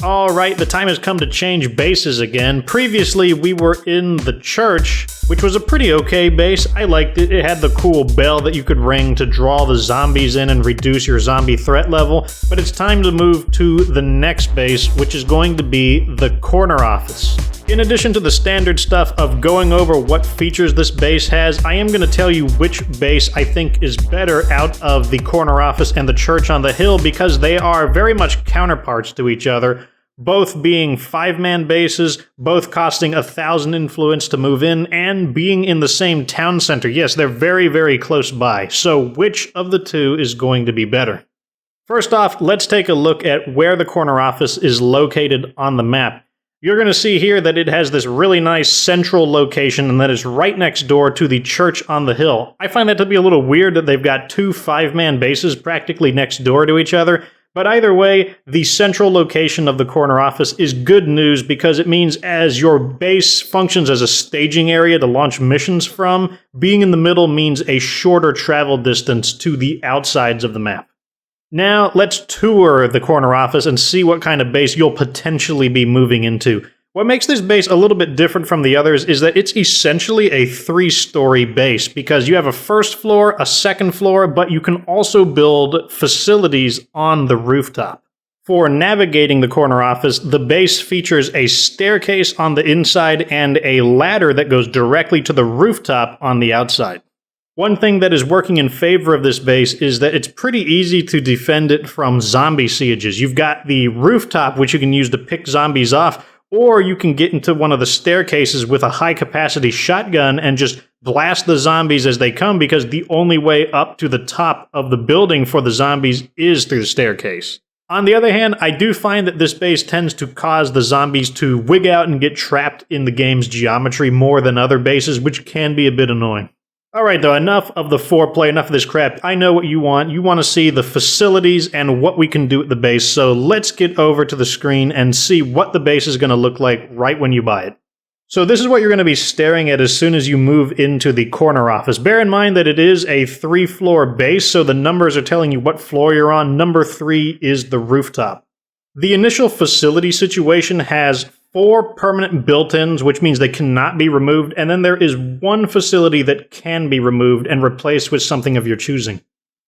Alright, the time has come to change bases again. Previously, we were in the church, which was a pretty okay base. I liked it. It had the cool bell that you could ring to draw the zombies in and reduce your zombie threat level. But it's time to move to the next base, which is going to be the corner office. In addition to the standard stuff of going over what features this base has, I am going to tell you which base I think is better out of the corner office and the church on the hill, because they are very much counterparts to each other, both being 5-man bases, both costing 1,000 influence to move in, and being in the same town center. Yes, they're very, very close by. So which of the two is going to be better? First off, let's take a look at where the corner office is located on the map. You're going to see here that it has this really nice central location, and that is right next door to the church on the hill. I find that to be a little weird that they've got two 5-man bases practically next door to each other, but either way, the central location of the corner office is good news because it means as your base functions as a staging area to launch missions from, being in the middle means a shorter travel distance to the outsides of the map. Now, let's tour the corner office and see what kind of base you'll potentially be moving into. What makes this base a little bit different from the others is that it's essentially a 3-story base, because you have a first floor, a second floor, but you can also build facilities on the rooftop. For navigating the corner office, the base features a staircase on the inside and a ladder that goes directly to the rooftop on the outside. One thing that is working in favor of this base is that it's pretty easy to defend it from zombie sieges. You've got the rooftop, which you can use to pick zombies off, or you can get into one of the staircases with a high-capacity shotgun and just blast the zombies as they come, because the only way up to the top of the building for the zombies is through the staircase. On the other hand, I do find that this base tends to cause the zombies to wig out and get trapped in the game's geometry more than other bases, which can be a bit annoying. Alright though, enough of the foreplay, enough of this crap. I know what you want. You want to see the facilities and what we can do at the base, so let's get over to the screen and see what the base is going to look like right when you buy it. So this is what you're going to be staring at as soon as you move into the corner office. Bear in mind that it is a 3-floor base, so the numbers are telling you what floor you're on. Number 3 is the rooftop. The initial facility situation has 4 permanent built-ins, which means they cannot be removed, and then there is 1 facility that can be removed and replaced with something of your choosing.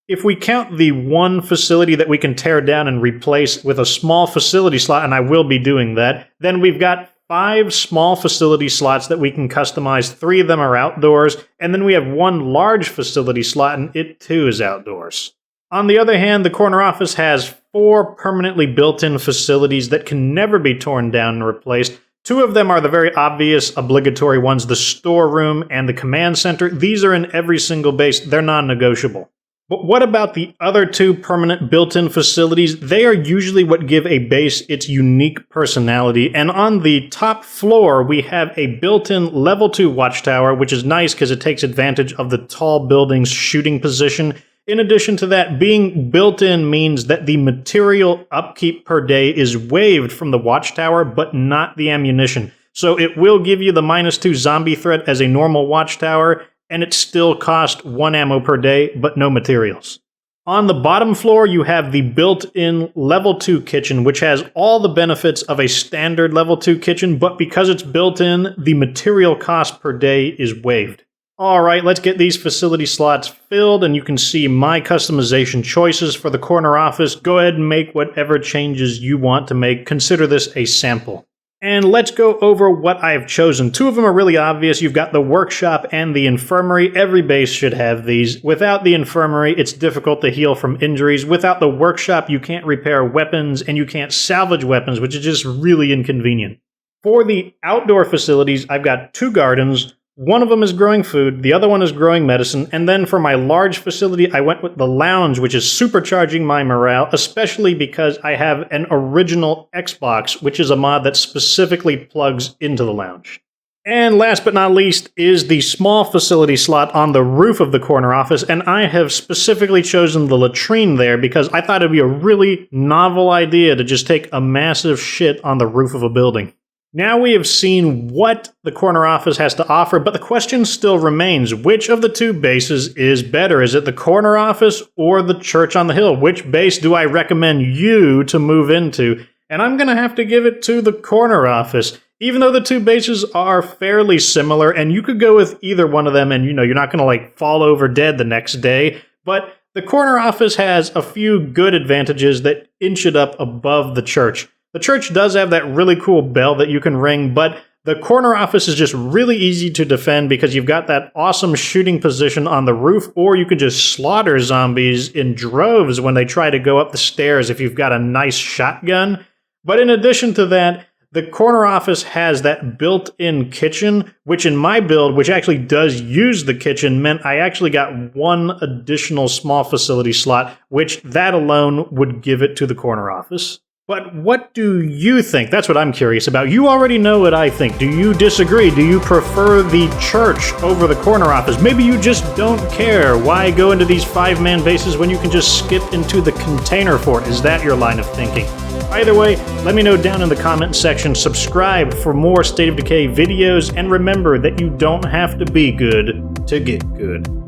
If we count the 1 facility that we can tear down and replace with a small facility slot, and I will be doing that, then we've got 5 small facility slots that we can customize. 3 of them are outdoors, and then we have 1 large facility slot, and it too is outdoors. On the other hand, the corner office has 4 permanently built-in facilities that can never be torn down and replaced. 2 of them are the very obvious obligatory ones, the storeroom and the command center. These are in every single base. They're non-negotiable. But what about the other 2 permanent built-in facilities? They are usually what give a base its unique personality. And on the top floor, we have a built-in level 2 watchtower, which is nice because it takes advantage of the tall building's shooting position. In addition to that, being built-in means that the material upkeep per day is waived from the watchtower, but not the ammunition. So it will give you the -2 zombie threat as a normal watchtower, and it still costs 1 ammo per day, but no materials. On the bottom floor, you have the built-in level 2 kitchen, which has all the benefits of a standard level 2 kitchen, but because it's built in, the material cost per day is waived. Alright, let's get these facility slots filled, and you can see my customization choices for the corner office. Go ahead and make whatever changes you want to make. Consider this a sample. And let's go over what I've chosen. 2 of them are really obvious. You've got the workshop and the infirmary. Every base should have these. Without the infirmary, it's difficult to heal from injuries. Without the workshop, you can't repair weapons, and you can't salvage weapons, which is just really inconvenient. For the outdoor facilities, I've got 2 gardens. One of them is growing food, the other one is growing medicine, and then for my large facility, I went with the lounge, which is supercharging my morale, especially because I have an original Xbox, which is a mod that specifically plugs into the lounge. And last but not least is the small facility slot on the roof of the corner office, and I have specifically chosen the latrine there because I thought it'd be a really novel idea to just take a massive shit on the roof of a building. Now we have seen what the corner office has to offer, but the question still remains, which of the 2 bases is better? Is it the corner office or the church on the hill? Which base do I recommend you to move into? and I'm gonna have to give it to the corner office. Even though the two bases are fairly similar, and you could go with either one of them and you're not gonna like fall over dead the next day, but the corner office has a few good advantages that inch it up above the church. The church does have that really cool bell that you can ring, but the corner office is just really easy to defend because you've got that awesome shooting position on the roof, or you could just slaughter zombies in droves when they try to go up the stairs if you've got a nice shotgun. But in addition to that, the corner office has that built-in kitchen, which in my build, which actually does use the kitchen, meant I actually got one additional small facility slot, which that alone would give it to the corner office. But what do you think? That's what I'm curious about. You already know what I think. Do you disagree? Do you prefer the church over the corner office? Maybe you just don't care. Why go into these 5-man bases when you can just skip into the container fort? Is that your line of thinking? Either way, let me know down in the comment section. Subscribe for more State of Decay videos, and remember that you don't have to be good to get good.